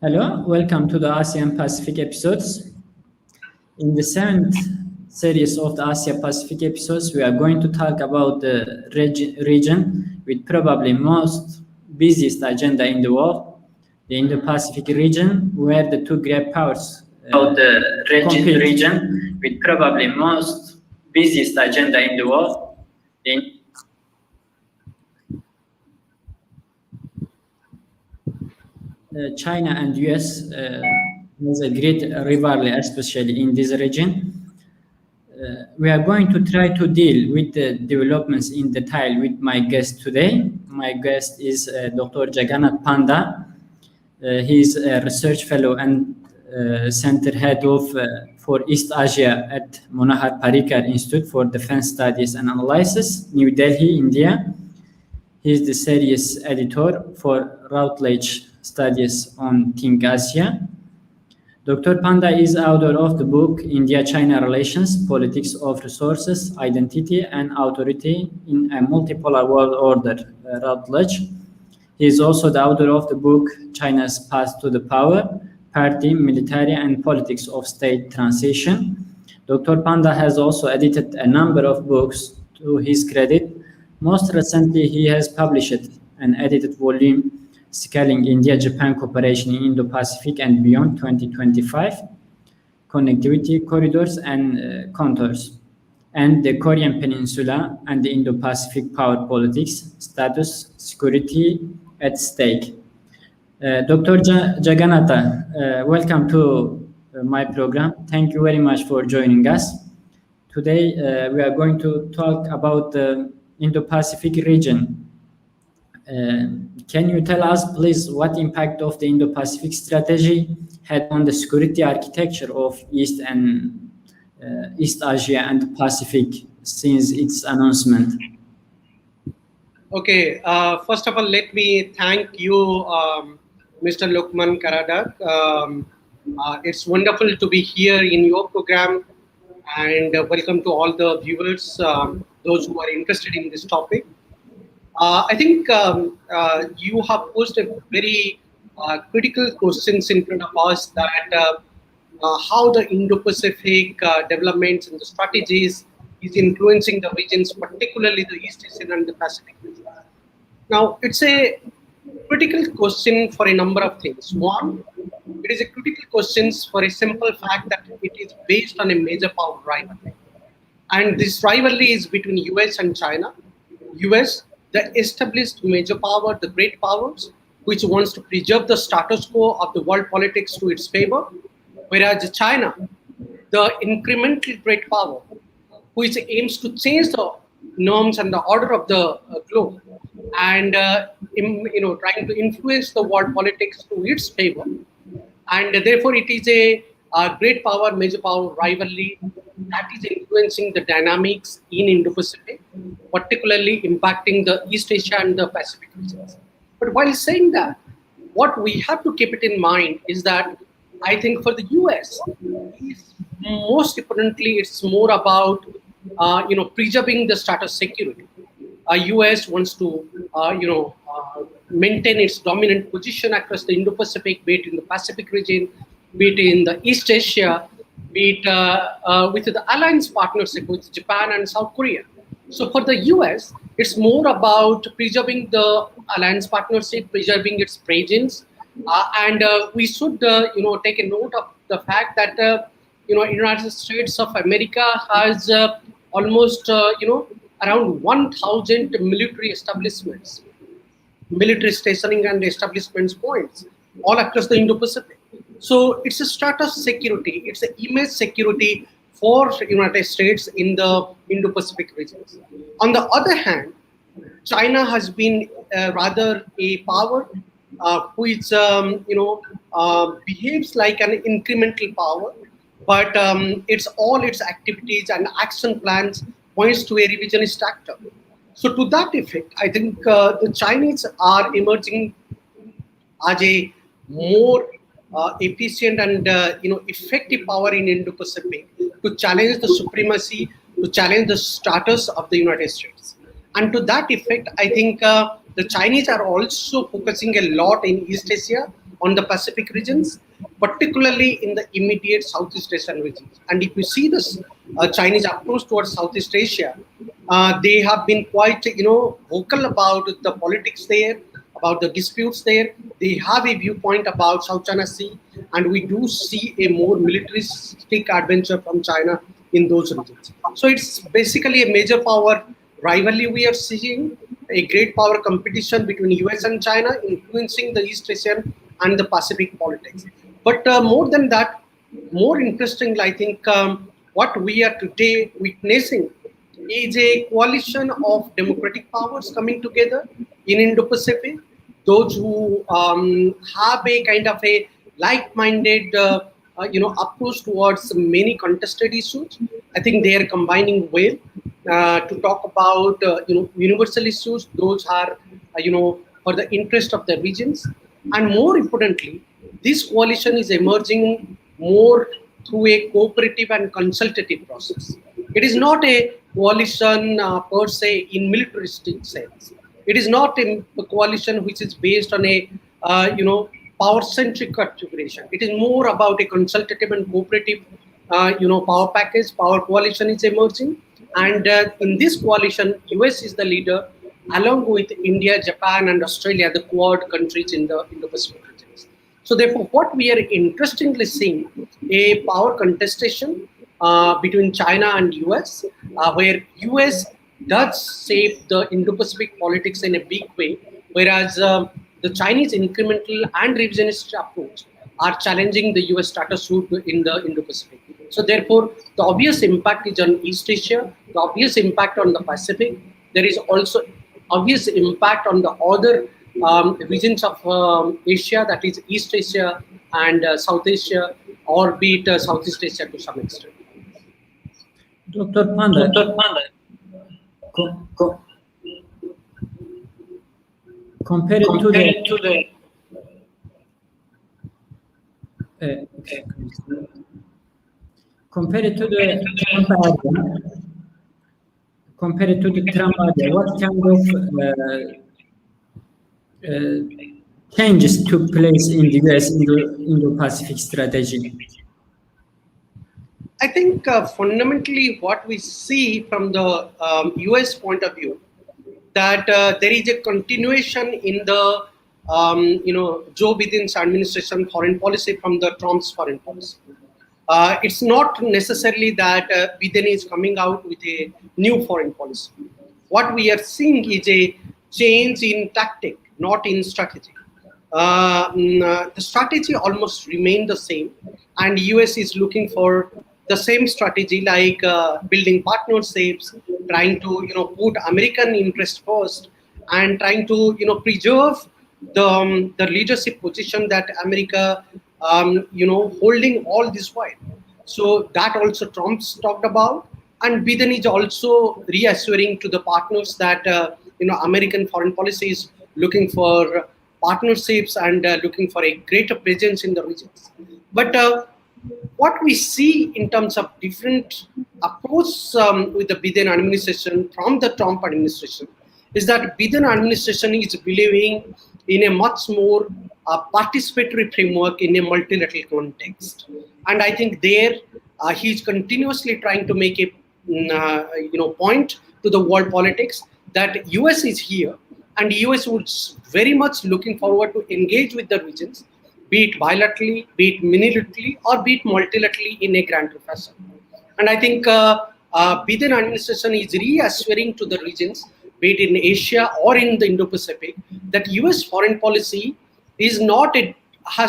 Hello, welcome to the ASEAN Pacific episodes. In the seventh series of the Asia Pacific episodes, we are going to talk about the region with probably most busiest agenda in the world, the Indo-Pacific region, where the two great powers region with probably most busiest agenda in the world. China and US has a great rivalry, especially in this region. We are going to try to deal with the developments in detail with my guest today. My guest is Dr. Jagannath Panda. He is a research fellow and center head of for East Asia at Manohar Parrikar Institute for Defense Studies and Analyses, New Delhi, India. He is the series editor for Routledge Studies on Think Asia. Dr. Panda is author of the book India-China Relations, Politics of Resources, Identity and Authority in a Multipolar World Order, Routledge. He is also the author of the book China's Path to the Power, Party, Military and Politics of State Transition. Dr. Panda has also edited a number of books to his credit. Most recently, he has published an edited volume Scaling India-Japan Cooperation in Indo-Pacific and Beyond 2025, Connectivity, Corridors and Contours, and the Korean Peninsula and the Indo-Pacific Power Politics, Status, Security at Stake. Dr. Jagannatha, welcome to my program. Thank you very much for joining us. Today, we are going to talk about the Indo-Pacific region. Can you tell us, please, what impact of the Indo-Pacific strategy had on the security architecture of East Asia and the Pacific since its announcement? Okay, first of all, let me thank you, Mr. Lokman Karadag. It's wonderful to be here in your program, and welcome to all the viewers, those who are interested in this topic. I think you have posed a very critical questions in front of us that how the Indo-Pacific developments and the strategies is influencing the regions, particularly the East Asian and the Pacific region. Now, it's a critical question for a number of things. One, it is a critical question for a simple fact that it is based on a major power rivalry. And this rivalry is between US and China. US, the established major power, the great powers, which wants to preserve the status quo of the world politics to its favor, whereas China, the incremental great power, which aims to change the norms and the order of the globe, and trying to influence the world politics to its favor, and therefore it is a great power, major power rivalry that is influencing the dynamics in Indo-Pacific, particularly impacting the East Asia and the Pacific regions. But while saying that, what we have to keep it in mind is that I think for the US, most importantly, it's more about preserving the status security. US wants to maintain its dominant position across the Indo-Pacific, be it in the Pacific region, be it in the East Asia, be it with the alliance partnership with Japan and South Korea. So for the US, it's more about preserving the alliance partnership, preserving its presence, and we should take a note of the fact that United States of America has almost around 1,000 military establishments, military stationing and establishments points all across the Indo-Pacific. So it's a status security, it's an image security for the United States in the Indo-Pacific regions. On the other hand, China has been rather a power which behaves like an incremental power, but all its activities and action plans points to a revisionist actor. So to that effect, I think the Chinese are emerging as a more efficient and effective power in Indo-Pacific to challenge the supremacy, to challenge the status of the United States. And to that effect, I think the Chinese are also focusing a lot in East Asia, on the Pacific regions, particularly in the immediate Southeast Asian regions. And if you see this Chinese approach towards Southeast Asia, they have been quite, vocal about the politics there, about the disputes there. They have a viewpoint about South China Sea, and we do see a more militaristic adventure from China in those regions. So it's basically a major power rivalry we are seeing, a great power competition between US and China, influencing the East Asian and the Pacific politics. But more than that, more interesting, I think, what we are today witnessing is a coalition of democratic powers coming together in Indo-Pacific. Those who have a kind of a like-minded, approach towards many contested issues. I think they are combining well to talk about, universal issues. Those are, for the interest of the regions. And more importantly, this coalition is emerging more through a cooperative and consultative process. It is not a coalition per se in militaristic sense. It is not a coalition which is based on a power-centric configuration. It is more about a consultative and cooperative power package. Power coalition is emerging, and in this coalition, US is the leader, along with India, Japan, and Australia, the Quad countries in the Indo-Pacific regions. So therefore, what we are interestingly seeing a power contestation between China and US, where US does shape the Indo-Pacific politics in a big way, whereas the Chinese incremental and revisionist approach are challenging the US status quo in the Indo-Pacific. So therefore, the obvious impact is on East Asia, the obvious impact on the Pacific. There is also obvious impact on the other regions of Asia, that is East Asia and South Asia, or be it Southeast Asia to some extent. Dr. Panda, compared to the compared to the Trump area, what kind of changes took place in the US Indo-Pacific strategy? I think fundamentally what we see from the US point of view, that there is a continuation in the Joe Biden's administration foreign policy from the Trump's foreign policy. It's not necessarily that Biden is coming out with a new foreign policy. What we are seeing is a change in tactic, not in strategy. The strategy almost remained the same, and US is looking for the same strategy, like building partnerships, trying to put American interest first, and trying to preserve the leadership position that America holding all this while. So that also Trump's talked about, and Biden is also reassuring to the partners that American foreign policy is looking for partnerships and looking for a greater presence in the regions. But what we see in terms of different approach with the Biden administration from the Trump administration is that Biden administration is believing in a much more participatory framework in a multilateral context. And I think there he's continuously trying to make a point to the world politics that US is here, and US would very much looking forward to engage with the regions, be it bilaterally, be it unilaterally, or be it multilaterally in a grander fashion. And I think Biden administration is reassuring to the regions, be it in Asia or in the Indo-Pacific, that US foreign policy has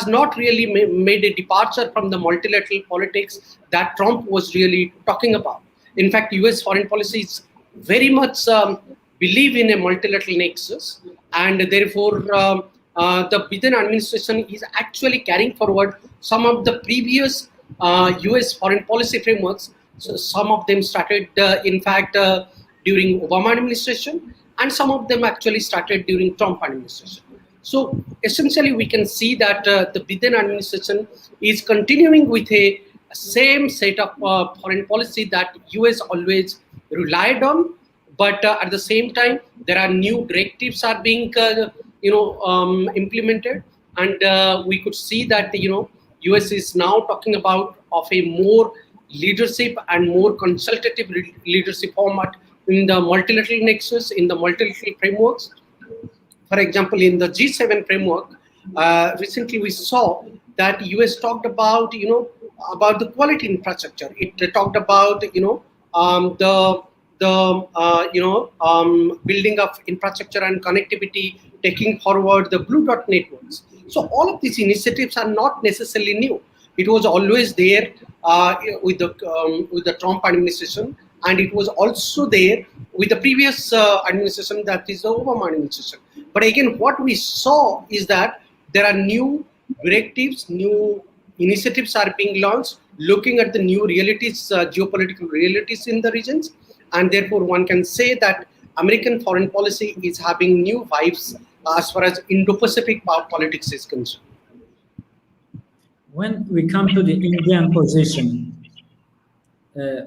not really made a departure from the multilateral politics that Trump was really talking about. In fact, US foreign policy is very much believe in a multilateral nexus, and therefore the Biden administration is actually carrying forward some of the previous US foreign policy frameworks. So some of them started, in fact, during Obama administration, and some of them actually started during Trump administration. So essentially, we can see that the Biden administration is continuing with a same set of foreign policy that US always relied on, but at the same time, there are new directives are being implemented. and we could see that US is now talking about of a more leadership and more consultative leadership format in the multilateral nexus, in the multilateral frameworks. For example, in the G7 framework, recently we saw that US talked about about the quality infrastructure. It talked about building of infrastructure and connectivity, taking forward the blue dot networks. So all of these initiatives are not necessarily new. It was always there with the Trump administration, and it was also there with the previous administration, that is the Obama administration. But again, what we saw is that there are new directives, new initiatives are being launched, looking at the new realities, geopolitical realities in the regions, and therefore one can say that American foreign policy is having new vibes as far as Indo-Pacific power politics is concerned. When we come to the Indian position,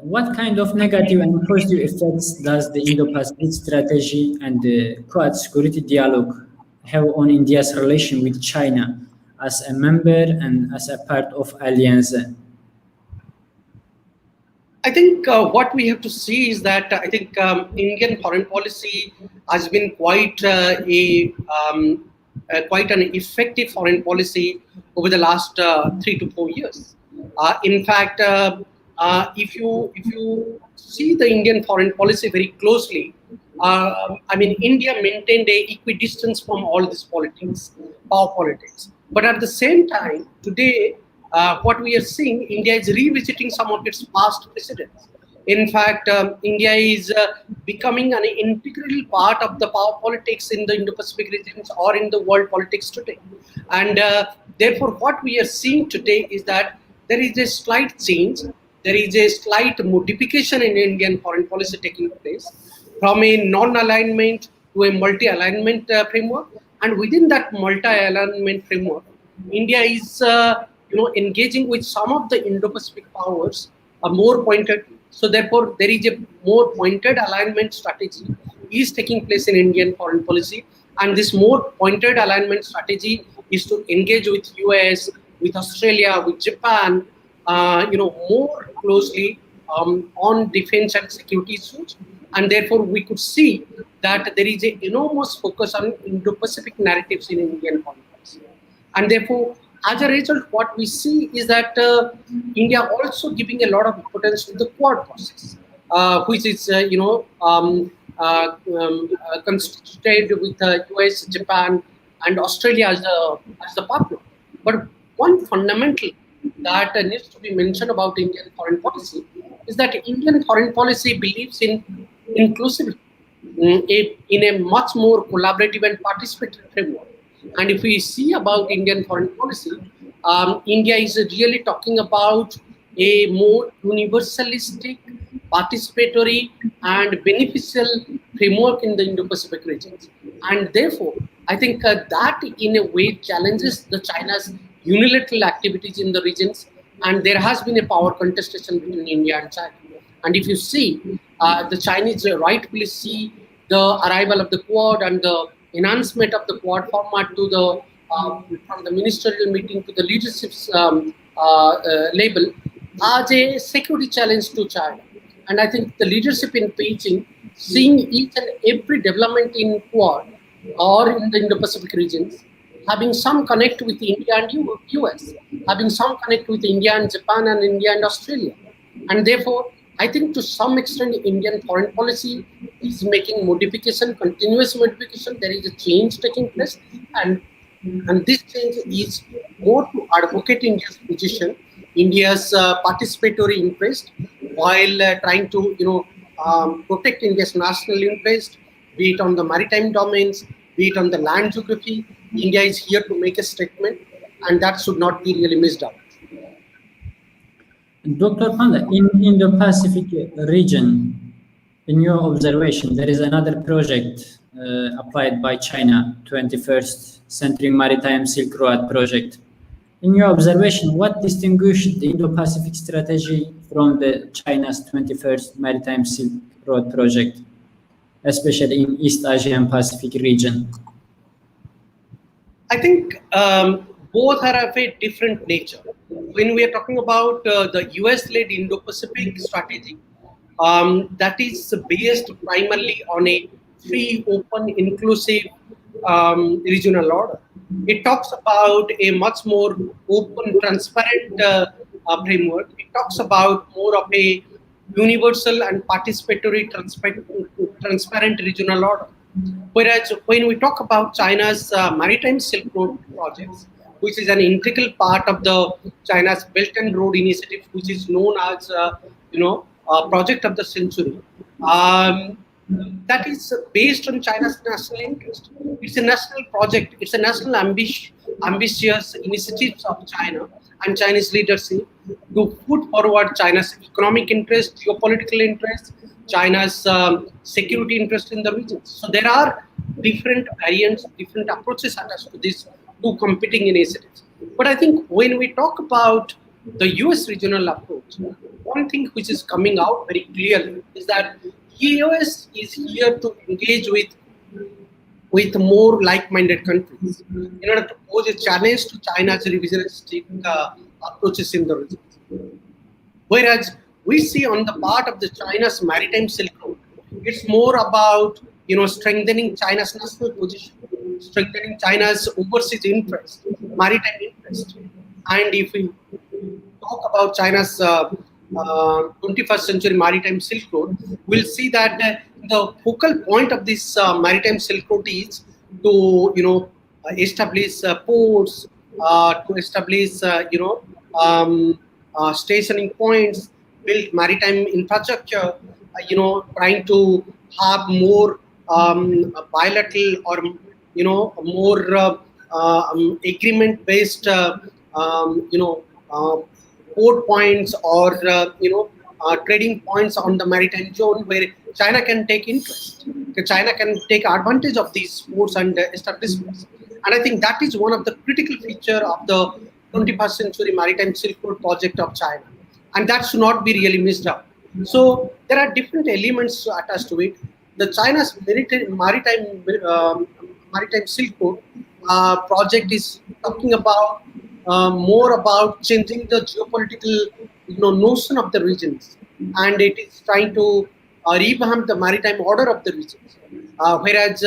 what kind of negative and positive effects does the Indo-Pacific strategy and the Quad security dialogue have on India's relation with China as a member and as a part of Alliance? I think what we have to see is that I think Indian foreign policy has been quite quite an effective foreign policy over the last 3 to 4 years. In fact, if you see the Indian foreign policy very closely, I mean, India maintained a equidistance from all this politics, power politics. But at the same time, today, what we are seeing, India is revisiting some of its past precedents. In fact, India is becoming an integral part of the power politics in the Indo-Pacific regions or in the world politics today. And therefore, what we are seeing today is that there is a slight change, there is a slight modification in Indian foreign policy taking place from a non-alignment to a multi-alignment framework. And within that multi-alignment framework, India is engaging with some of the Indo-Pacific powers more pointed. So therefore, there is a more pointed alignment strategy is taking place in Indian foreign policy. And this more pointed alignment strategy is to engage with US, with Australia, with Japan, more closely on defense and security issues. And therefore, we could see that there is an enormous focus on Indo-Pacific narratives in Indian foreign policy. And therefore, as a result, what we see is that India also giving a lot of importance to the Quad process, which is, constituted with US, Japan, and Australia as the partner. But one fundamental that needs to be mentioned about Indian foreign policy is that Indian foreign policy believes in inclusivity, in a much more collaborative and participatory framework. And if we see about Indian foreign policy, India is really talking about a more universalistic, participatory, and beneficial framework in the Indo-Pacific regions. And therefore, I think that in a way challenges the China's unilateral activities in the regions, and there has been a power contestation between India and China. And if you see, the Chinese rightfully see the arrival of the Quad and the enhancement of the Quad format to the from the ministerial meeting to the leadership's label as a security challenge to China. And I think the leadership in Beijing, seeing each and every development in Quad or in the Indo-Pacific regions, having some connect with India and US, having some connect with India and Japan and India and Australia. And therefore, I think to some extent, Indian foreign policy is making modification, continuous modification. There is a change taking place, and this change is more to advocate India's position, India's participatory interest, while trying to protect India's national interest, be it on the maritime domains, be it on the land geography. India is here to make a statement, and that should not be really missed out. Dr. Panda, in the Pacific region, in your observation, there is another project applied by China, 21st Century Maritime Silk Road project. In your observation, what distinguished the Indo-Pacific strategy from the China's 21st Maritime Silk Road project, especially in East Asia and Pacific region? I think both are of a different nature. When we are talking about the US-led Indo-Pacific strategy, that is based primarily on a free, open, inclusive regional order. It talks about a much more open, transparent framework. It talks about more of a universal and participatory, transparent regional order. Whereas when we talk about China's maritime Silk Road projects, which is an integral part of the China's Belt and Road Initiative, which is known as project of the century, that is based on China's national interest. It's a national project. It's a national ambitious initiatives of China and Chinese leadership to put forward China's economic interest, geopolitical interest, China's security interest in the region. So there are different variants, different approaches attached to these two competing initiatives. But I think when we talk about the US regional approach, one thing which is coming out very clearly is that US is here to engage with more like-minded countries in order to pose a challenge to China's revisionistic approaches in the region. Whereas we see on the part of the China's maritime Silk Road, it's more about strengthening China's national position, strengthening China's overseas interest, maritime interest. And if we talk about China's 21st century maritime Silk Road, we'll see that the focal point of this maritime Silk Road is to establish ports, to establish stationing points, build maritime infrastructure, trying to have more bilateral or more agreement-based port points or trading points on the maritime zone where China can take interest. China can take advantage of these ports and establishments. And I think that is one of the critical features of the 21st century maritime Silk Road project of China. And that should not be really missed out. So there are different elements attached to it. The China's maritime Silk Road project is talking about more about changing the geopolitical notion of the regions, and it is trying to revamp the maritime order of the regions. Whereas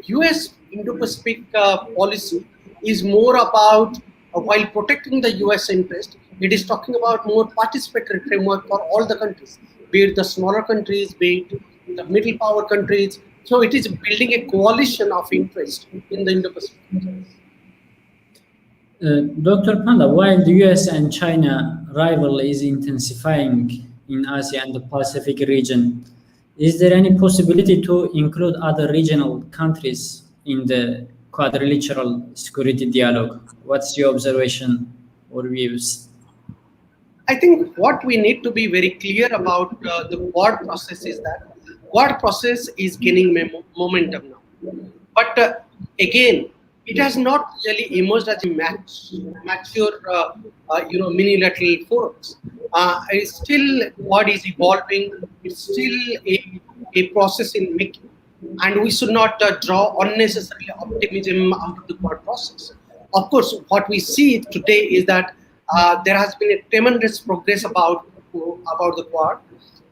US Indo-Pacific policy is more about while protecting the US interest, it is talking about more participatory framework for all the countries, be it the smaller countries, be it the middle power countries. So it is building a coalition of interest in the Indo-Pacific. Dr. Panda, while the US and China rivalry is intensifying in Asia and the Pacific region, is there any possibility to include other regional countries in the quadrilateral security dialogue? What's your observation or views? I think what we need to be very clear about the Quad process is that Quad process is gaining momentum now. But again, it has not really emerged as a mature, minilateral forums. It's still what is evolving. It's still a process in making, and we should not draw unnecessary optimism out of the Quad process. Of course, what we see today is that there has been a tremendous progress about the Quad,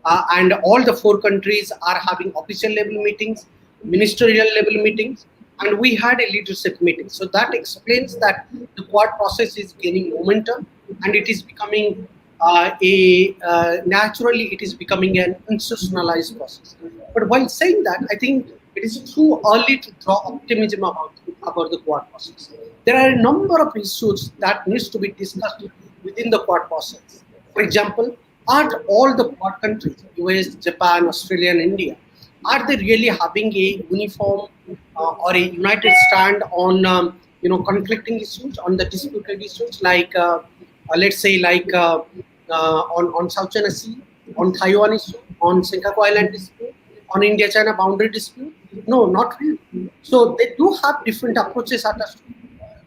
and all the four countries are having official level meetings, ministerial level meetings. And we had a leadership meeting. So that explains that the Quad process is gaining momentum, and it is becoming naturally it is becoming an institutionalized process. But while saying that, I think it is too early to draw optimism about the Quad process. There are a number of issues that needs to be discussed within the Quad process. For example, are all the Quad countries, US, Japan, Australia, and India, are they really having a uniform or a united stand on conflicting issues, on the disputed issues, like let's say on South China Sea, on Taiwan issue, on Senkaku Island dispute, on India-China boundary dispute? No, not really. So they do have different approaches attached to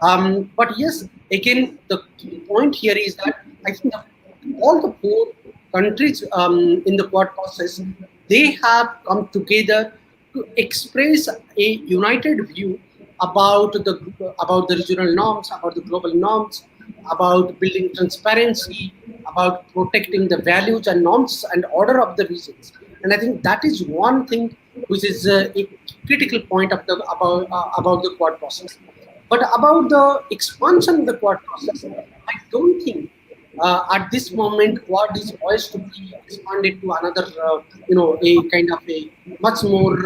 it. But yes, again, the key point here is that I think all the four countries in the Quad process, they have come together to express a united view about the regional norms, about the global norms, about building transparency, about protecting the values and norms and order of the regions. And I think that is one thing which is a critical point of the about the Quad process. But about the expansion of the Quad process, I don't think at this moment Quad is poised to be expanded to another, a kind of a much more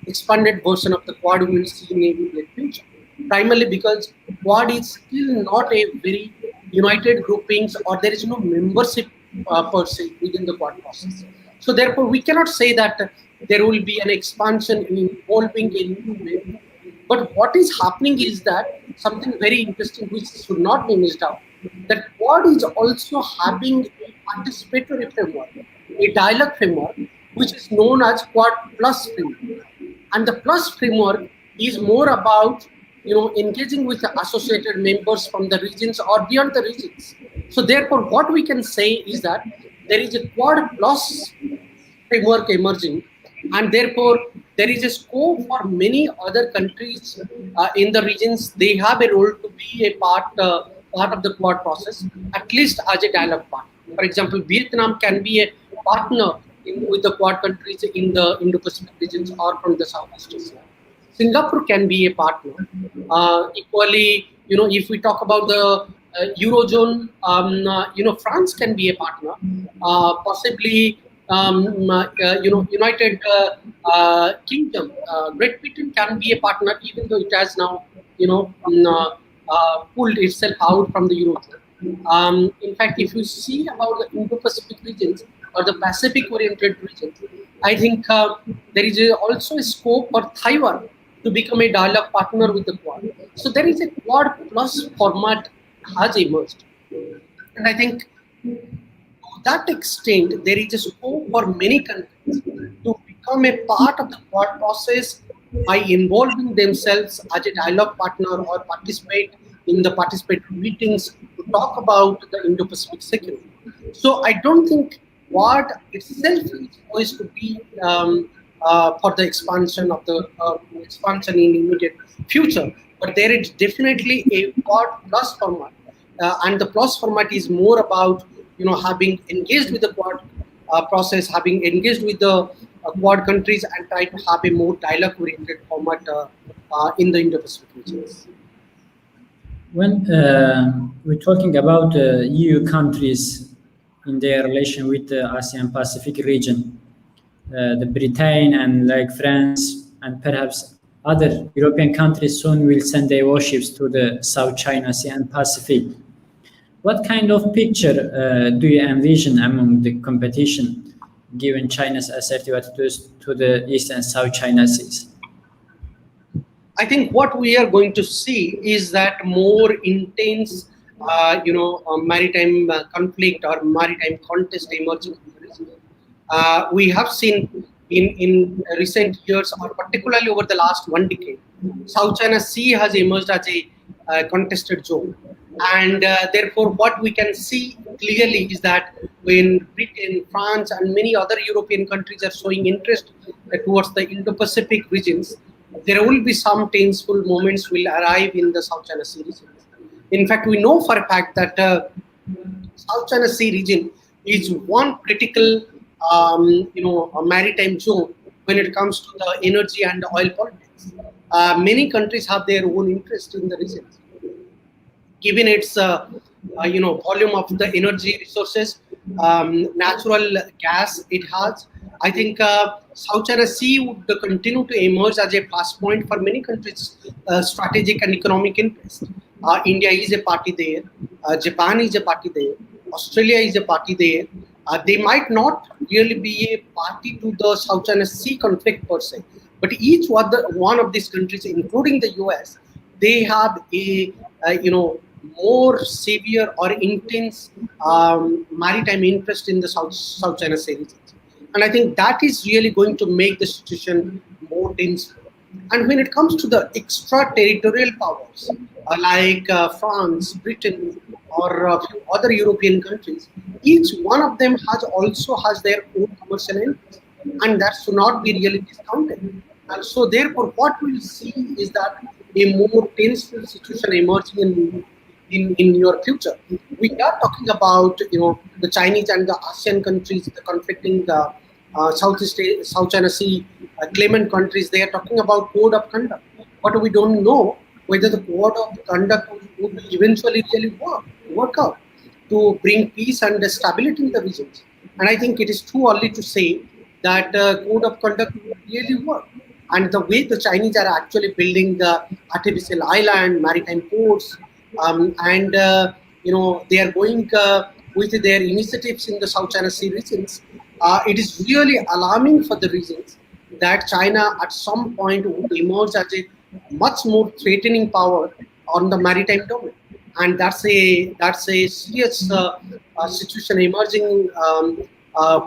expanded version of the Quad we will see in the immediate future. Primarily because Quad is still not a very united groupings, or there is no membership per se within the Quad process. So therefore, we cannot say that there will be an expansion involving a new member. But what is happening is that something very interesting which should not be missed out, that Quad is also having a participatory framework, a dialogue framework, which is known as Quad Plus framework. And the Plus framework is more about engaging with the associated members from the regions or beyond the regions. So therefore, what we can say is that there is a Quad Plus framework emerging, and therefore there is a scope for many other countries in the regions. They have a role to be a part of the Quad process, at least as a dialogue partner. For example, Vietnam can be a partner with the Quad countries in the Indo-Pacific regions or from the Southeast Asia. Singapore can be a partner. Equally, if we talk about the Eurozone, France can be a partner. Possibly, United Kingdom, Great Britain can be a partner, even though it has now, pulled itself out from the Eurozone. In fact, if you see about the Indo-Pacific regions or the Pacific-oriented regions, I think there is also a scope for Taiwan to become a dialogue partner with the Quad. So there is a Quad Plus format has emerged. And I think to that extent, there is a scope for many countries to become a part of the Quad process by involving themselves as a dialogue partner or participate in the participatory meetings to talk about the Indo-Pacific security. So I don't think Quad itself is poised to be for the expansion of the expansion in immediate future, but there is definitely a Quad Plus format, and the Plus format is more about having engaged with the Quad process, having engaged with the Quad countries, and try to have a more dialogue-oriented format in the Indo-Pacific regions. When we're talking about EU countries in their relation with the ASEAN Pacific region, the Britain and like France and perhaps other European countries soon will send their warships to the South China Sea and Pacific. What kind of picture do you envision among the competition, given China's assertive attitudes to the East and South China Seas? I think what we are going to see is that more intense, maritime conflict or maritime contest emerging. We have seen in recent years, or particularly over the last 1 decade, South China Sea has emerged as a contested zone. And therefore, what we can see clearly is that when Britain, France, and many other European countries are showing interest towards the Indo-Pacific regions, there will be some tenseful moments will arrive in the South China Sea region. In fact, we know for a fact that South China Sea region is one critical, maritime zone when it comes to the energy and oil politics. Many countries have their own interest in the region. Given its, volume of the energy resources, natural gas it has, I think South China Sea would continue to emerge as a plus point for many countries' strategic and economic interest. India is a party there, Japan is a party there, Australia is a party there. They might not really be a party to the South China Sea conflict per se, but each one of these countries, including the US, they have a more severe or intense maritime interest in the South China Sea region. And I think that is really going to make the situation more tense. And when it comes to the extraterritorial powers, like France, Britain, or a few other European countries, each one of them has their own commercial interests, and that should not be really discounted. And so therefore, what we'll see is that a more tense situation emerging in your future. We are talking about the Chinese and the ASEAN countries, the conflicting South China Sea claimant countries. They are talking about code of conduct, but we don't know whether the code of conduct would eventually really work out to bring peace and stability in the regions. And I think it is too early to say that code of conduct would really work. And the way the Chinese are actually building the artificial island, maritime ports, and they are going with their initiatives in the South China Sea regions. It is really alarming for the reasons that China at some point would emerge as a much more threatening power on the maritime domain, and that's a serious situation emerging,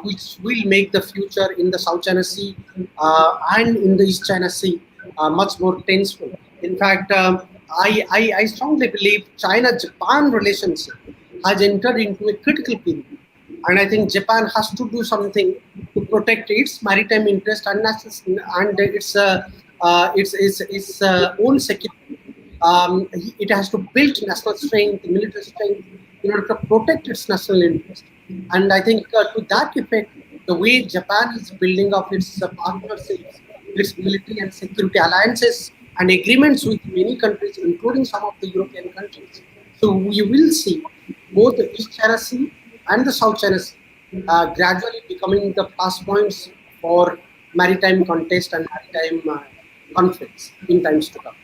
which will make the future in the South China Sea and in the East China Sea much more tenseful. In fact, I strongly believe China-Japan relationship has entered into a critical period, and I think Japan has to do something to protect its maritime interest and its own security. It has to build national strength, military strength, in order to protect its national interest. And I think to that effect, the way Japan is building up its partnerships, its military and security alliances and agreements with many countries, including some of the European countries. So we will see both the East China Sea and the South China Sea gradually becoming the plus points for maritime contest and maritime conflicts in times to come.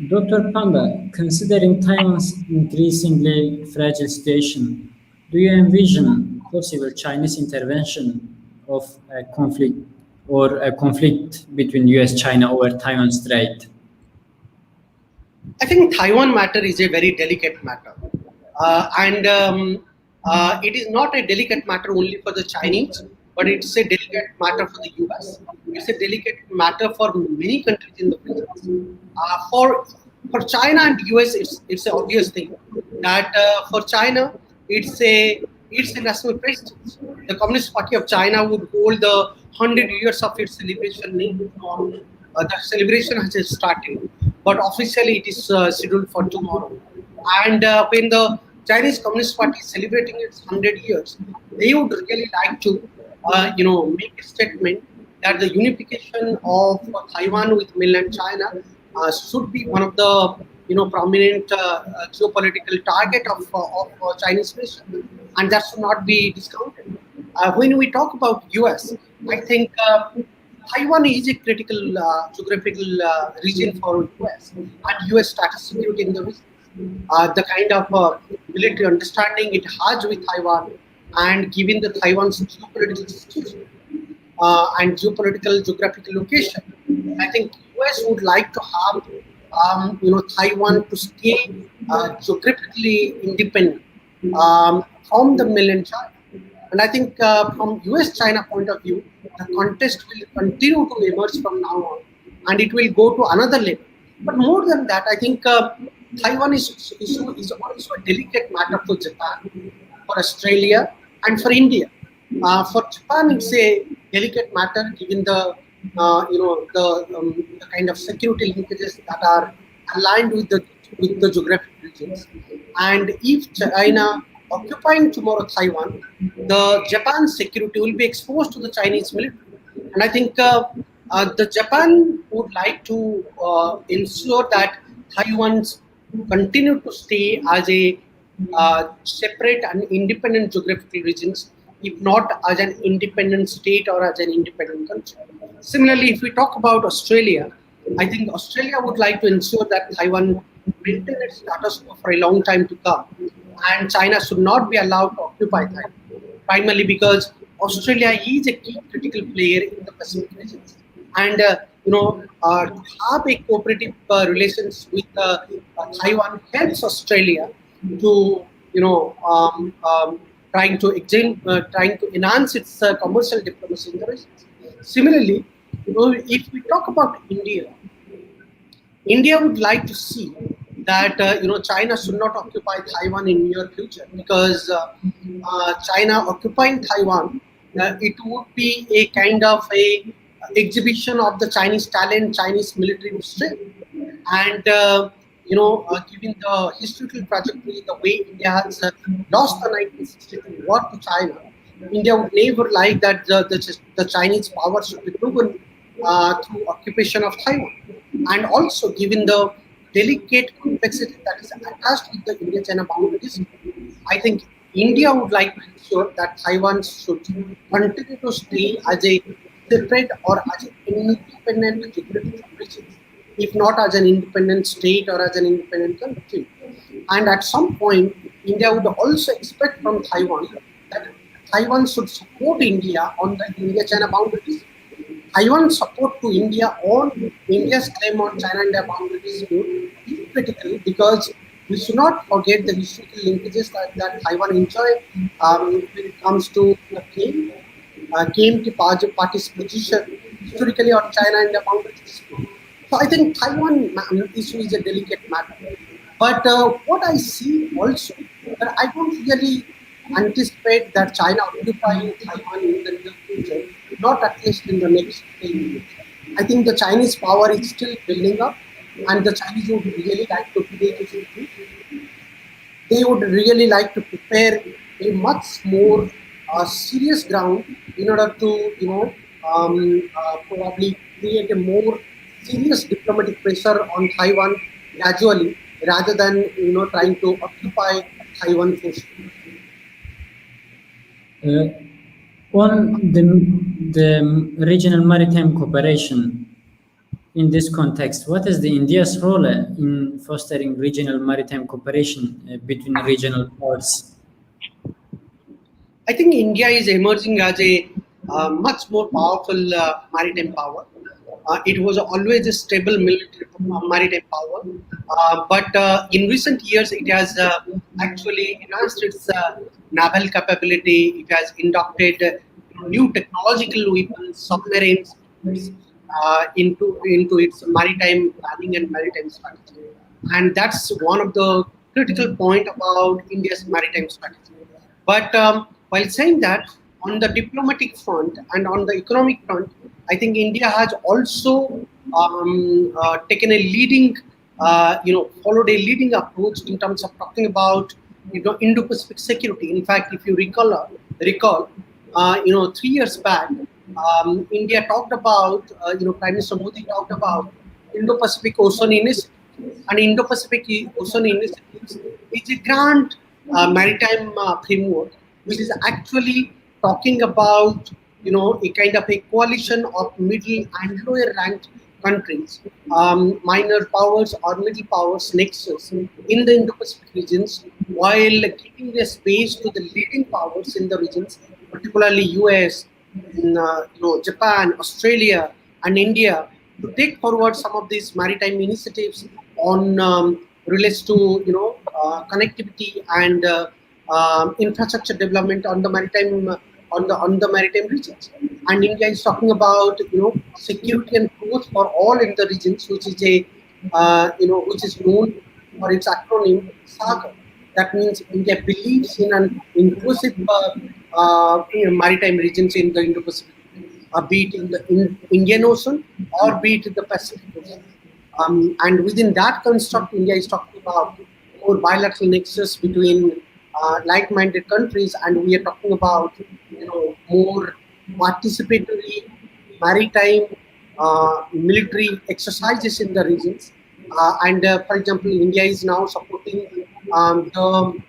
Dr. Panda, considering Taiwan's increasingly fragile situation, do you envision possible Chinese intervention of a conflict or a conflict between US-China over Taiwan Strait? I think Taiwan matter is a very delicate matter, and it is not a delicate matter only for the Chinese, but it's a delicate matter for the US. It's a delicate matter for many countries in the region. For China and US, it's an obvious thing that for China, it's a national prestige. The Communist Party of China would hold the 100 years of its celebration. The celebration has started, but officially it is scheduled for tomorrow. And when the Chinese Communist Party is celebrating its 100 years, they would really like to, make a statement that the unification of Taiwan with mainland China should be one of the prominent geopolitical target of Chinese nation, and that should not be discounted. When we talk about US, I think Taiwan is a critical geographical region for US, and US status security in the region. The kind of military understanding it has with Taiwan, and given the Taiwan's geopolitical situation and geopolitical geographical location, I think US would like to have Taiwan to stay geographically independent from the mainland China. And I think from US-China point of view, the contest will continue to emerge from now on, and it will go to another level. But more than that, I think Taiwan is also a delicate matter for Japan, for Australia, and for India. For Japan, it's a delicate matter given the the kind of security linkages that are aligned with the geographic regions. And if China occupying tomorrow Taiwan, the Japan's security will be exposed to the Chinese military. And I think the Japan would like to ensure that Taiwan's continue to stay as a separate and independent geographical regions, if not as an independent state or as an independent country. Similarly, if we talk about Australia, I think Australia would like to ensure that Taiwan maintain its status quo for a long time to come, and China should not be allowed to occupy Taiwan, primarily because Australia is a key critical player in the Pacific regions, and to have a cooperative relations with Taiwan helps Australia to trying to enhance its commercial diplomacy in the regions. Similarly, if we talk about India, India would like to see that China should not occupy Taiwan in near future, because China occupying Taiwan, it would be a kind of a exhibition of the Chinese talent, Chinese military strength, And given the historical trajectory, the way India has lost the 1962 war to China, India would never like that the Chinese power should be proven through occupation of Taiwan. And also, given the delicate complexity that is attached with the India-China boundary dispute, I think India would like to ensure that Taiwan should continue to stay as a separate or as an independent geographical region, if not as an independent state or as an independent country. And at some point, India would also expect from Taiwan that Taiwan should support India on the India-China boundaries. Taiwan's support to India on India's claim on China-India boundary dispute is critical, because we should not forget the historical linkages that Taiwan enjoy when it comes to the KMT party's position historically on China-India boundary dispute. So I think Taiwan issue is a delicate matter. But what I see also, that I don't really anticipate that China occupying Taiwan in the near future, not at least in the next 10 years. I think the Chinese power is still building up, and the Chinese would really like to they would really like to prepare a much more serious ground in order to probably create a more serious diplomatic pressure on Taiwan gradually, rather than trying to occupy Taiwan forcefully. On the regional maritime cooperation, in this context, what is the India's role in fostering regional maritime cooperation between regional powers? I think India is emerging as a much more powerful maritime power. It was always a stable military maritime power, but in recent years it has actually enhanced its naval capability. It has inducted new technological weapons, submarines, into its maritime planning and maritime strategy, and that's one of the critical point about India's maritime strategy. But while saying that, on the diplomatic front and on the economic front, I think India has also taken a leading, followed a leading approach in terms of talking about Indo-Pacific security. In fact, if you recall, 3 years back, India talked about, Prime Minister Modi talked about Indo-Pacific Ocean Initiative, and Indo-Pacific Ocean Initiative is a grand maritime framework, which is actually talking about a kind of a coalition of middle and lower ranked countries, minor powers or middle powers nexus in the Indo-Pacific regions, while giving the space to the leading powers in the regions, particularly US, Japan, Australia, and India, to take forward some of these maritime initiatives on relates to connectivity and infrastructure development on the maritime on the maritime regions. And India is talking about security and growth for all in the regions, which is a which is known for its acronym SAGAR. That means India believes in an inclusive maritime regions in the Indo-Pacific, be it in the Indian Ocean or be it in the Pacific Ocean. And within that construct, India is talking about more bilateral nexus between like-minded countries, and we are talking about more participatory maritime military exercises in the regions. For example, India is now supporting the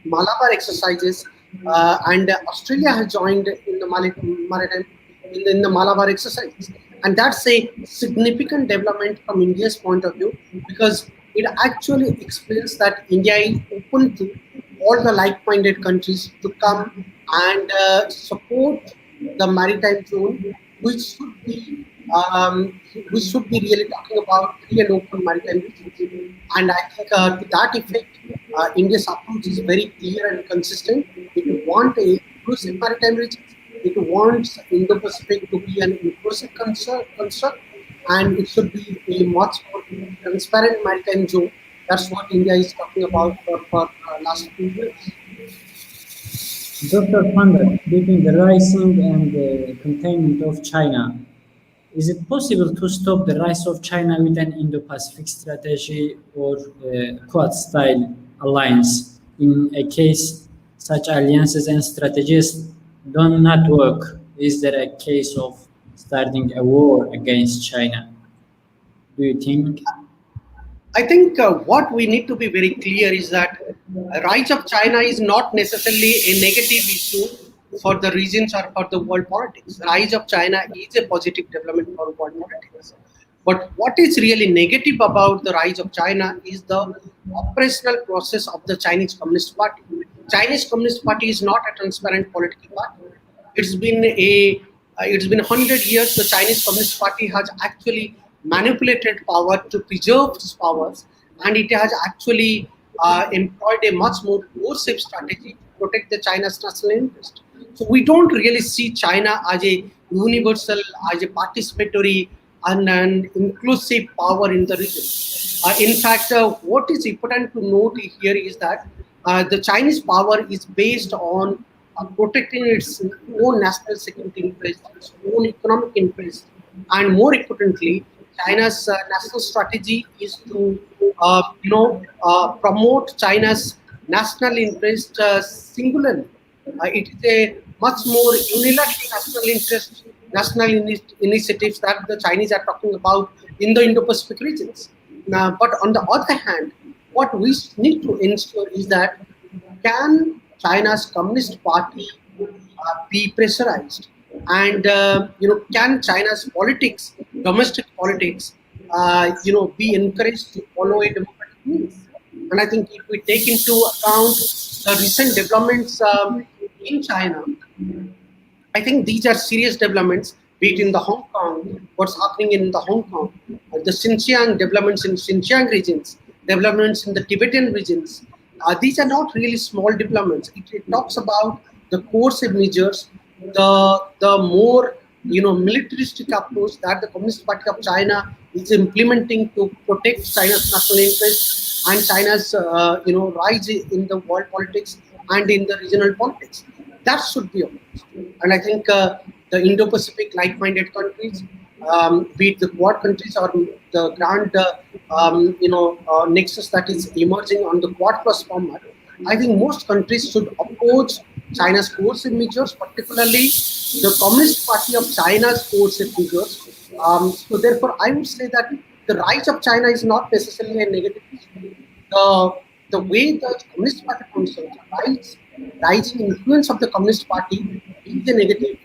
Malabar exercises, and Australia has joined in the maritime in the Malabar exercises, and that's a significant development from India's point of view, because it actually explains that India is open to all the like-minded countries to come and support the maritime zone, which should be really talking about free and open maritime regions. And I think to that effect, India's approach is very clear and consistent. It wants a inclusive maritime region. It wants Indo-Pacific to be an inclusive construct, and it should be a much more transparent maritime zone. That's what India is talking about for last few years. Dr. Panda, between the rising and the containment of China, Is it possible to stop the rise of China with an Indo-Pacific strategy or Quad-style alliance? In a case such alliances and strategies do not work, is there a case of starting a war against China? Do you think? I think what we need to be very clear is that rise of China is not necessarily a negative issue for the regions or for the world politics. Rise of China is a positive development for world politics. But what is really negative about the rise of China is the operational process of the Chinese Communist Party. Chinese Communist Party is not a transparent political party. It's been 100 years. The Chinese Communist Party has actually manipulated power to preserve its powers, and it has actually employed a much more coercive strategy to protect the China's national interest. So we don't really see China as a universal, as a participatory and inclusive power in the region. In fact, what is important to note here is that the Chinese power is based on protecting its own national security interests, its own economic interests, and more importantly, China's national strategy is to, promote China's national interest singularly. It is a much more unilateral national interest, initiatives that the Chinese are talking about in the Indo-Pacific regions. Now, but on the other hand, what we need to ensure is that can China's Communist Party be pressurized, and can China's politics, domestic politics, be encouraged to follow a democratic means? And I think if we take into account the recent developments in China, I think these are serious developments, be it in the Hong Kong, what's happening in the Hong Kong, the Xinjiang developments in Xinjiang regions, developments in the Tibetan regions. These are not really small developments. It talks about the coercive measures, the more militaristic approach that the Communist Party of China is implementing to protect China's national interests and China's rise in the world politics and in the regional politics. That should be opposed. And I think the Indo-Pacific like-minded countries, be it the Quad countries or the grand nexus that is emerging on the Quad Plus format, I think most countries should oppose China's coercive measures, particularly the Communist Party of China's coercive measures. So therefore, I would say that the rise of China is not necessarily a negative issue. The way the Communist Party functions, rising influence of the Communist Party is a negative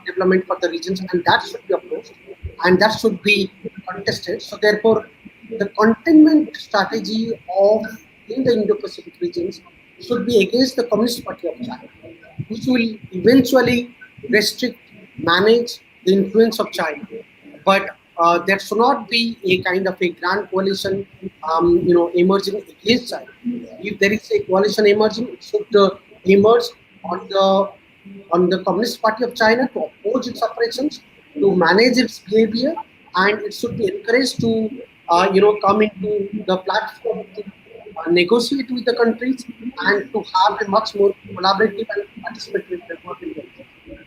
development for the regions, and that should be opposed, and that should be contested. So therefore, the containment strategy in the Indo-Pacific regions should be against the Communist Party of China, which will eventually restrict, manage the influence of China. But there should not be a kind of a grand coalition, emerging against China. If there is a coalition emerging, it should emerge on the Communist Party of China to oppose its operations, to manage its behavior, and it should be encouraged to, come into the platform to negotiate with the countries and to have a much more collaborative and participatory framework in them.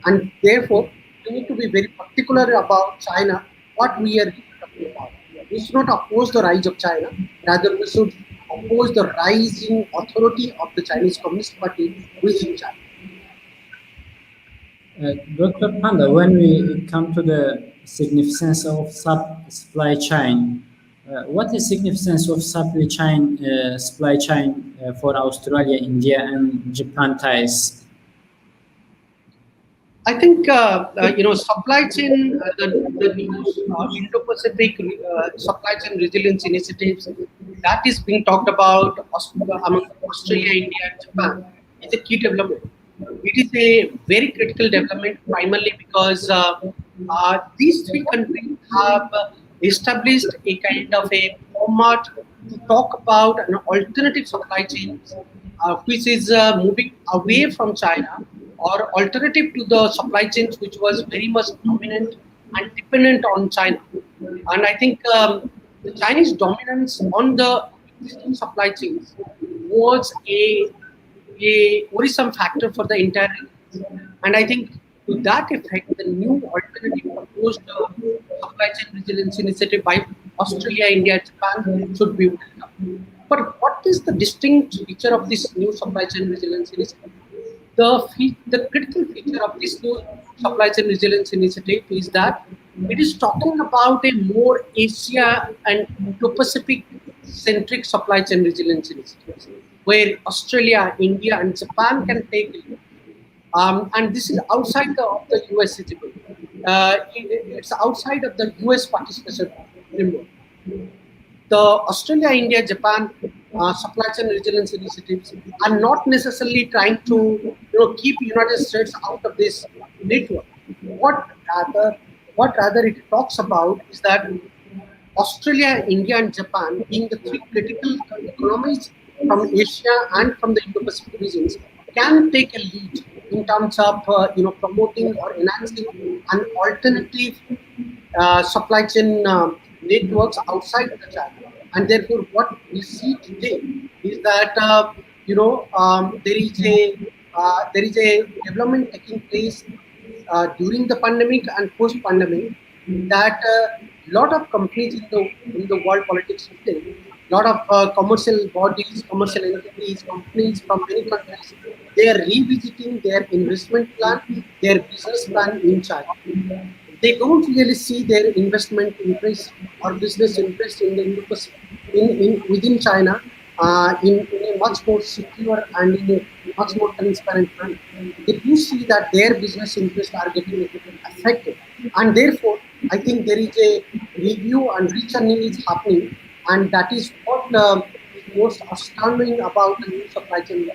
And therefore, we need to be very particular about China, what we are talking about. We should not oppose the rise of China, rather we should oppose the rising authority of the Chinese Communist Party within China. Dr. Panda, when we come to the significance of supply chain, what is significance of supply chain for Australia, India, and Japan ties? I think supply chain, the new Indo-Pacific supply chain resilience initiatives that is being talked about among Australia, India, and Japan is a key development. It is a very critical development, primarily because these three countries have established a kind of a format to talk about an alternative supply chain, which is moving away from China, or alternative to the supply chains which was very much dominant and dependent on China. And I think the Chinese dominance on the existing supply chains was a worrisome factor for the entire region. And I think To that effect, the new alternative proposed supply chain resilience initiative by Australia, India, Japan should be welcome. But what is the distinct feature of this new supply chain resilience initiative? The critical feature of this new supply chain resilience initiative is that it is talking about a more Asia and Indo-Pacific centric supply chain resilience initiatives, where Australia, India, and Japan can take a lead. And this is outside of the US citizen. It's outside of the US participation framework. The Australia, India, Japan supply chain resilience initiatives are not necessarily trying to keep United States out of this network. What rather, what rather it talks about is that Australia, India, and Japan, being the three critical economies from Asia and from the Indo-Pacific regions, can take a lead in terms of promoting or enhancing an alternative supply chain networks outside of the China. And therefore, what we see today is that there is a development taking place during the pandemic and post-pandemic that a lot of companies in the world politics today, a lot of commercial bodies, commercial entities, companies from many countries, they are revisiting their investment plan, their business plan in China. They don't really see their investment interest or business interest in the within China in a much more secure and in a much more transparent manner. They do see that their business interests are getting affected, and therefore I think there is a review and rechurning is happening, and that is what is most astounding about the new supply chain.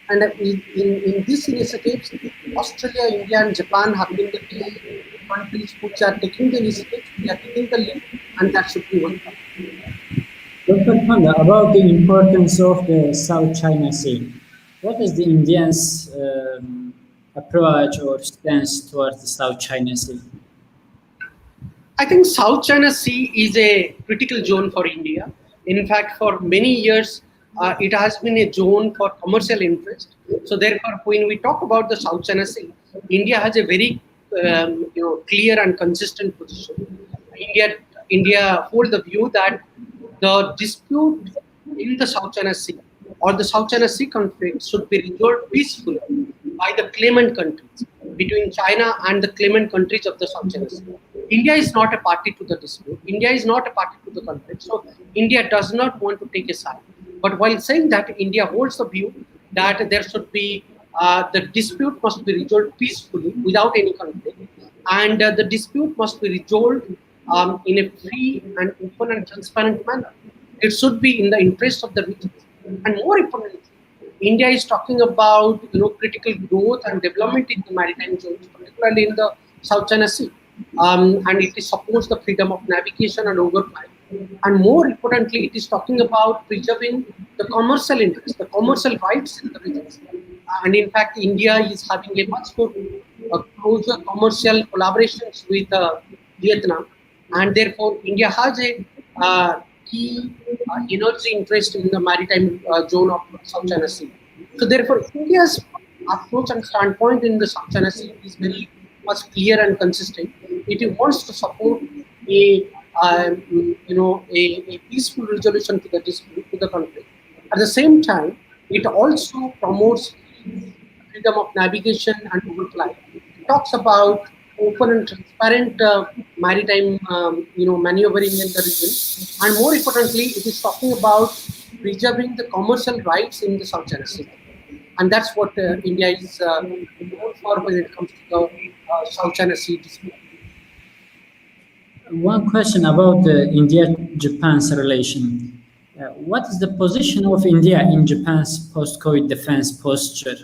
And in these initiatives, Australia, India, and Japan have been the key countries which are taking the initiatives, they are taking the lead, and that should be welcome. Dr. Panda, about the importance of the South China Sea, what is the Indians' approach or stance towards the South China Sea? I think South China Sea is a critical zone for India. In fact, for many years, it has been a zone for commercial interest. So therefore, when we talk about the South China Sea, India has a very clear and consistent position. India hold the view that the dispute in the South China Sea or the South China Sea conflict should be resolved peacefully by the claimant countries, between China and the claimant countries of the South China Sea. India is not a party to the dispute. India is not a party to the conflict. So India does not want to take a side. But while saying that, India holds the view that there should be the dispute must be resolved peacefully without any conflict, and the dispute must be resolved in a free and open and transparent manner. It should be in the interest of the region. And more importantly, India is talking about critical growth and development in the maritime zones, particularly in the South China Sea, and it supports the freedom of navigation and overflight. And more importantly, it is talking about preserving the commercial interests, the commercial rights in the regions. And in fact, India is having a much more closer commercial collaborations with Vietnam, and therefore India has a key energy interest in the maritime zone of South China Sea. So therefore, India's approach and standpoint in the South China Sea is very much clear and consistent. It wants to support a peaceful resolution to the dispute, to the conflict. At the same time, it also promotes freedom of navigation and overflight. It talks about open and transparent maritime, maneuvering in the region, and more importantly, it is talking about preserving the commercial rights in the South China Sea, and that's what India is known for when it comes to the South China Sea dispute. One question about the India-Japan's relation. What is the position of India in Japan's post-COVID defense posture?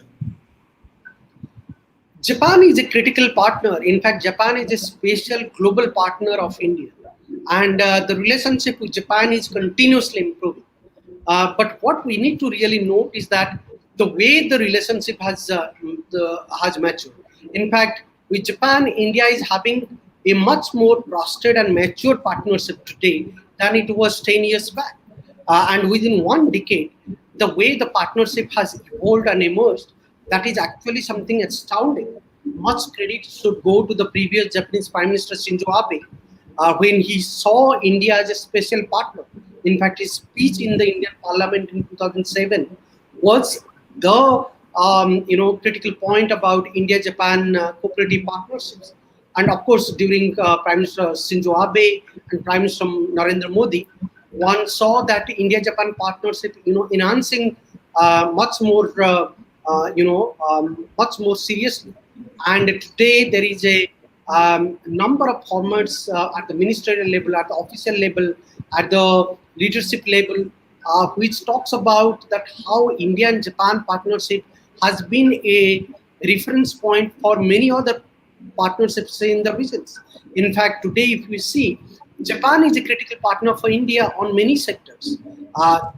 Japan is a critical partner. In fact, Japan is a special global partner of India, and the relationship with Japan is continuously improving. But what we need to really note is that the way the relationship has matured. In fact, with Japan, India is having a much more trusted and mature partnership today than it was 10 years back. And within one decade, the way the partnership has evolved and emerged, that is actually something astounding. much credit should go to the previous Japanese Prime Minister Shinzo Abe when he saw India as a special partner. In fact, his speech in the Indian Parliament in 2007 was the critical point about India-Japan cooperative partnerships. And of course, during Prime Minister Shinzo Abe and Prime Minister Narendra Modi, one saw that India-Japan partnership, enhancing much more seriously. And today there is a number of formats at the ministerial level, at the official level, at the leadership level, which talks about that how India and Japan partnership has been a reference point for many other partnerships in the regions. In fact, today if we see, Japan is a critical partner for India on many sectors.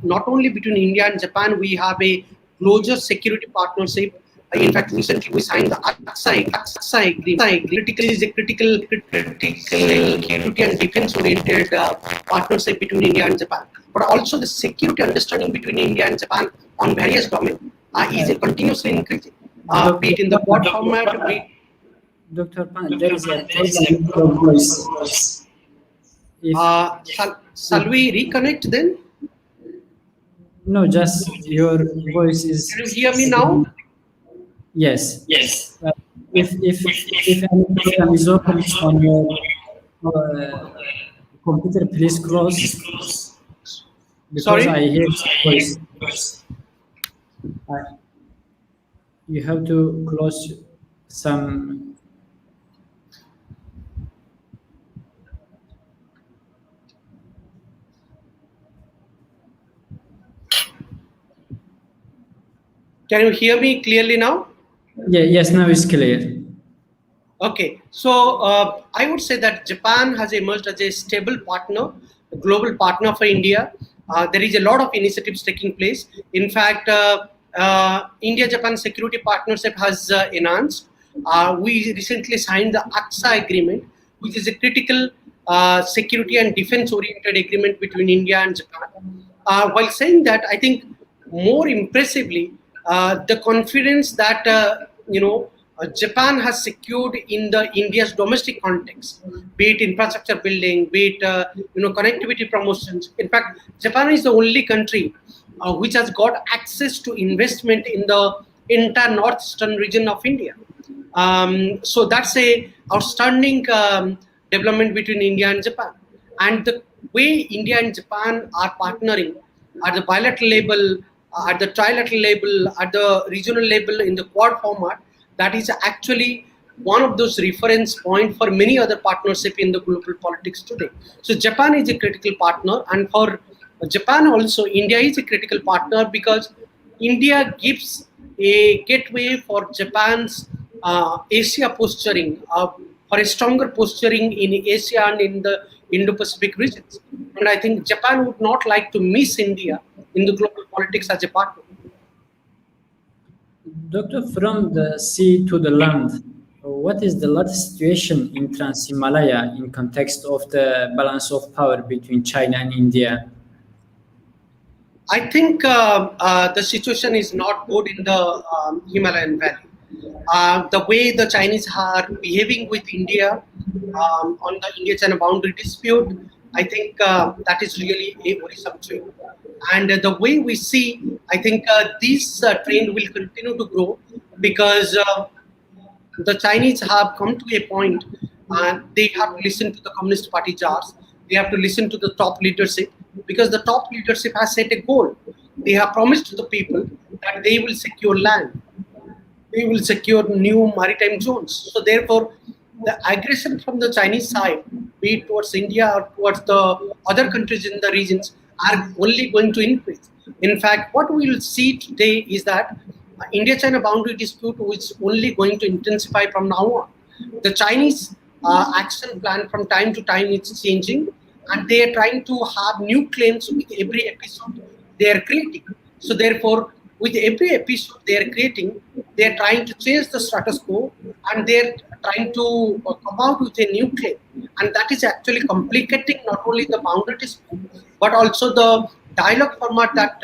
Not only between India and Japan, we have a closer security partnership. In fact, recently we signed the IDSA agreement. Critical is a critical security and defense-oriented partnership between India and Japan. But also the security understanding between India and Japan on various domains is continuously increasing. Be it in the quad format, Dr. Panda, there is a voice. Shall we reconnect then? No, just your voice is. Can you hear me now? Yes. If any program is open on your computer, please close. Because Sorry? I hear voice. You have to close some. Can you hear me clearly now? Yes, now it's clear. Okay, so I would say that Japan has emerged as a stable partner, a global partner for India. There is a lot of initiatives taking place. In fact, India-Japan security partnership has enhanced. We recently signed the IDSA agreement, which is a critical security and defense-oriented agreement between India and Japan. While saying that, I think more impressively, the confidence that Japan has secured in the India's domestic context, be it infrastructure building, be it connectivity promotions. In fact, Japan is the only country which has got access to investment in the entire northeastern region of India. So that's a outstanding development between India and Japan. And the way India and Japan are partnering at the bilateral level, at the trilateral level, at the regional level, in the quad format, that is actually one of those reference points for many other partnership in the global politics today. So Japan is a critical partner, and for Japan also, India is a critical partner because India gives a gateway for Japan's Asia posturing, for a stronger posturing in Asia and in the Indo-Pacific regions. And I think Japan would not like to miss India in the global politics as a partner. Doctor, from the sea to the land, what is the latest situation in Trans-Himalaya in context of the balance of power between China and India? I think the situation is not good in the Himalayan Valley. The way the Chinese are behaving with India on the India-China boundary dispute, I think that is really a worrisome trend. And the way we see, I think this trend will continue to grow because the Chinese have come to a point they have to listen to the Communist Party jars. They have to listen to the top leadership because the top leadership has set a goal. They have promised to the people that they will secure land. They will secure new maritime zones. So therefore, the aggression from the Chinese side, be it towards India or towards the other countries in the regions, are only going to increase. In fact, what we will see today is that India-China boundary dispute is only going to intensify from now on. The Chinese action plan from time to time is changing, and they are trying to have new claims with every episode they are creating. So therefore, with every episode they are creating, they are trying to change the status quo, and they are trying to come out with a new claim. And that is actually complicating not only the boundary dispute, but also the dialogue format that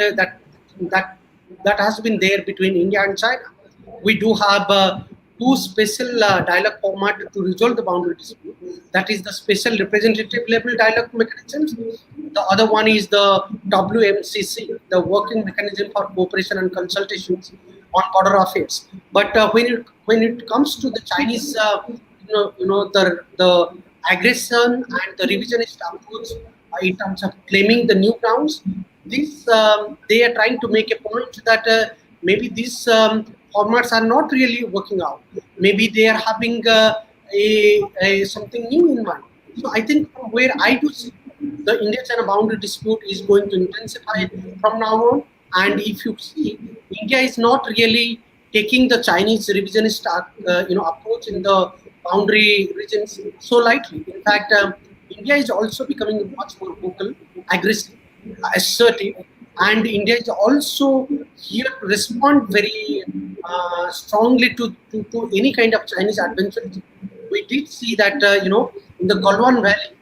has been there between India and China. We do have two special dialogue format to resolve the boundary dispute. That is the special representative level dialogue mechanisms. The other one is the WMCC, the Working Mechanism for Cooperation and Consultations on Border Affairs. But when it comes to the Chinese, the aggression and the revisionist approach in terms of claiming the new grounds, this they are trying to make a point that maybe these formats are not really working out. Maybe they are having something new in mind. So I think from where I do see, the India-China boundary dispute is going to intensify from now on. And if you see, India is not really taking the Chinese revisionist approach in the boundary regions so lightly. In fact, India is also becoming much more vocal, aggressive, assertive, and India is also here to respond very strongly to any kind of Chinese adventures. We did see that in the Galwan Valley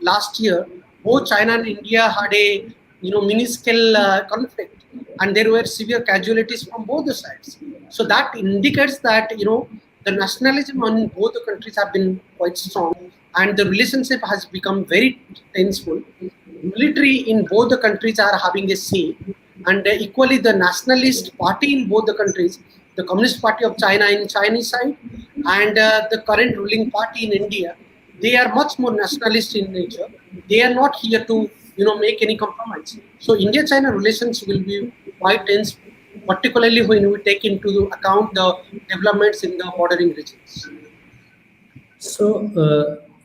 last year, both China and India had a mini-scale conflict, and there were severe casualties from both the sides. So that indicates that the nationalism on both the countries have been quite strong, and the relationship has become very tenseful. Military in both the countries are having a say, and equally the nationalist party in both the countries, the Communist Party of China in Chinese side, and the current ruling party in India, they are much more nationalist in nature. They are not here to make any compromise. So India-China relations will be quite tense, particularly when we take into account the developments in the bordering regions. So,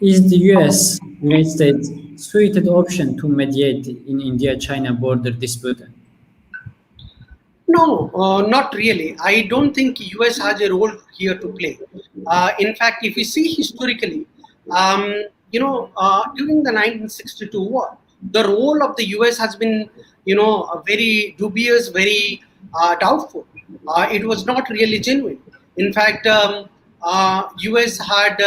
is the United States, suited option to mediate in India-China border dispute? No, not really. I don't think US has a role here to play. In fact, if we see historically, during the 1962 war, the role of the US has been, very dubious, very doubtful. It was not really genuine. In fact, US had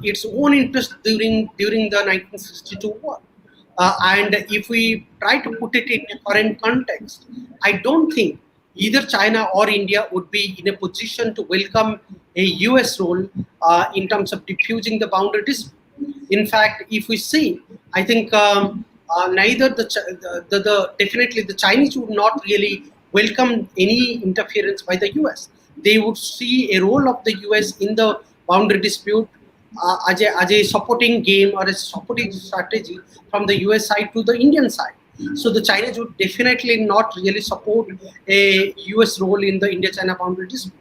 its own interest during the 1962 war. And if we try to put it in a current context, I don't think either China or India would be in a position to welcome a US role in terms of diffusing the boundary dispute. In fact, if we see, I think neither definitely the Chinese would not really welcome any interference by the US. They would see a role of the US in the boundary dispute as a supporting game or a supporting strategy from the US side to the Indian side. So the Chinese would definitely not really support a US role in the India-China boundary dispute.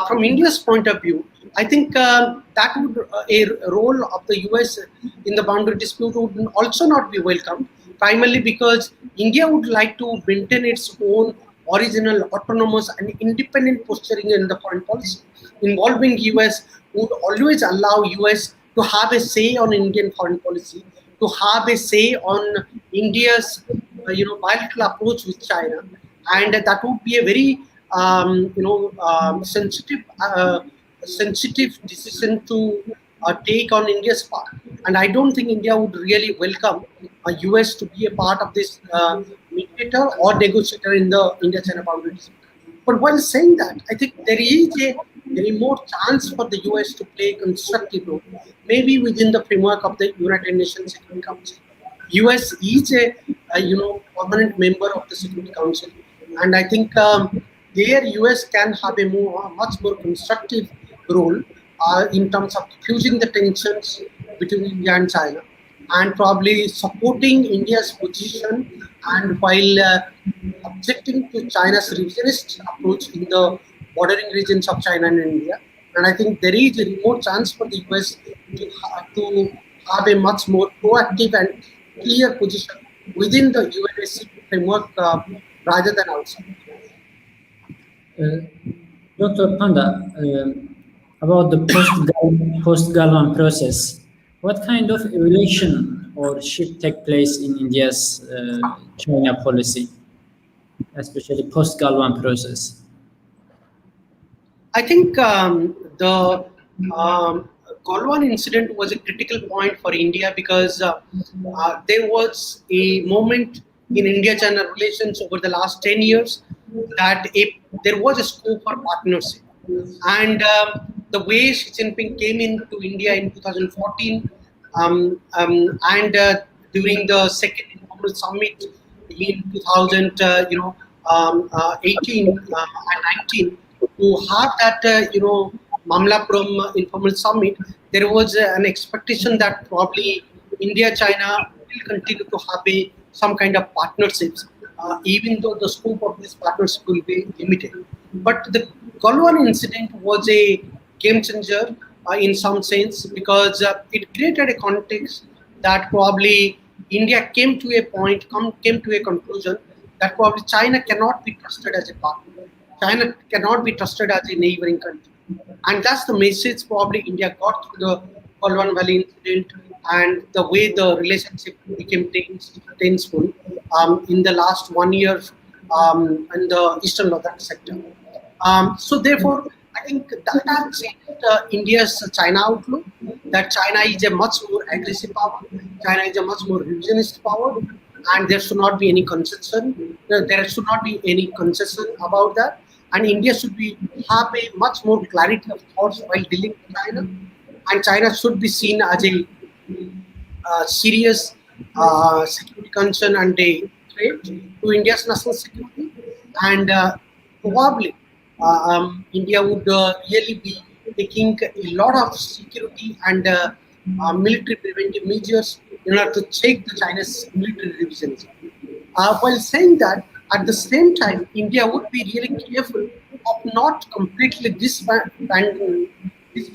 From India's point of view, I think that would a role of the US in the boundary dispute would also not be welcomed, primarily because India would like to maintain its own original, autonomous, and independent posturing in the foreign policy. Involving US would always allow US to have a say on Indian foreign policy, to have a say on India's bilateral approach with China, and that would be a very sensitive decision to take on India's part. And I don't think India would really welcome US to be a part of this mediator or negotiator in the India-China boundary dispute. But while saying that, I think there is a more chance for the US to play a constructive role, maybe within the framework of the United Nations Security Council. US is a permanent member of the Security Council, and I think there US can have a much more constructive role in terms of diffusing the tensions between India and China, and probably supporting India's position, and while objecting to China's revisionist approach in the bordering regions of China and India. And I think there is a remote chance for the US to have a much more proactive and clear position within the UNSC framework rather than outside. Dr. Panda, about the post-Galwan process, what kind of evolution or shift take place in India's China policy, especially post-Galwan process? I think the Galwan incident was a critical point for India because there was a moment in India-China relations over the last 10 years that there was a scope for partnership. And the way Xi Jinping came into India in 2014, and during the second informal summit in 2000, 18 and 19, to have that, Mamlapuram informal summit, there was an expectation that probably India China will continue to have some kind of partnerships, even though the scope of this partnership will be limited. But the Galwan incident was a game changer in some sense, because it created a context that probably India came to a point, came to a conclusion that probably China cannot be trusted as a partner. China cannot be trusted as a neighboring country. And that's the message probably India got through the Galwan Valley incident, and the way the relationship became tenseful in the last 1 year in the Eastern Ladakh sector. So therefore, I think that has changed India's China outlook, that China is a much more aggressive power, China is a much more revisionist power, and there should not be any concession. There should not be any concession about that. And India should have a much more clarity of thoughts while dealing with China. And China should be seen as a serious security concern and a threat to India's national security. And probably India would really be taking a lot of security and military preventive measures in order to check the China's military revisions. While saying that, at the same time, India would be really careful of not completely disbandoning its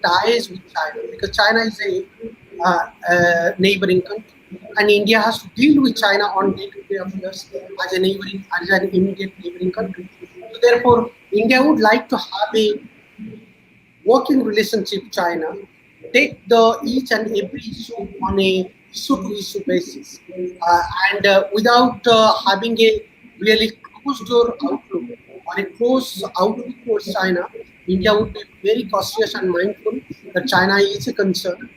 ties with China, because China is a neighboring country, and India has to deal with China on day-to-day affairs as an immediate neighboring country. So therefore, India would like to have a working relationship with China, take the each and every issue on a issue-to-issue basis, and without having a really closed-door outlook or a close outlook towards China. India would be very cautious and mindful that China is a concern.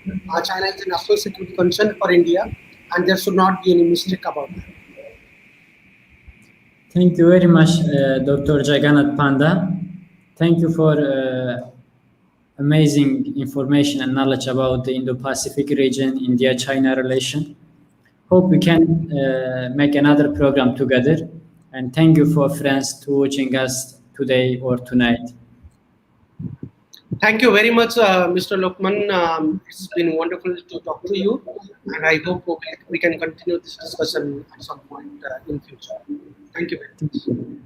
China is a national security concern for India, and there should not be any mistake about that. Thank you very much, Dr. Jagannath Panda. Thank you for amazing information and knowledge about the Indo-Pacific region, India-China relation. Hope we can make another program together. And thank you for friends to watching us today or tonight. Thank you very much, Mr. Lokman. It's been wonderful to talk to you, and I hope we can continue this discussion at some point in future. Thank you very much.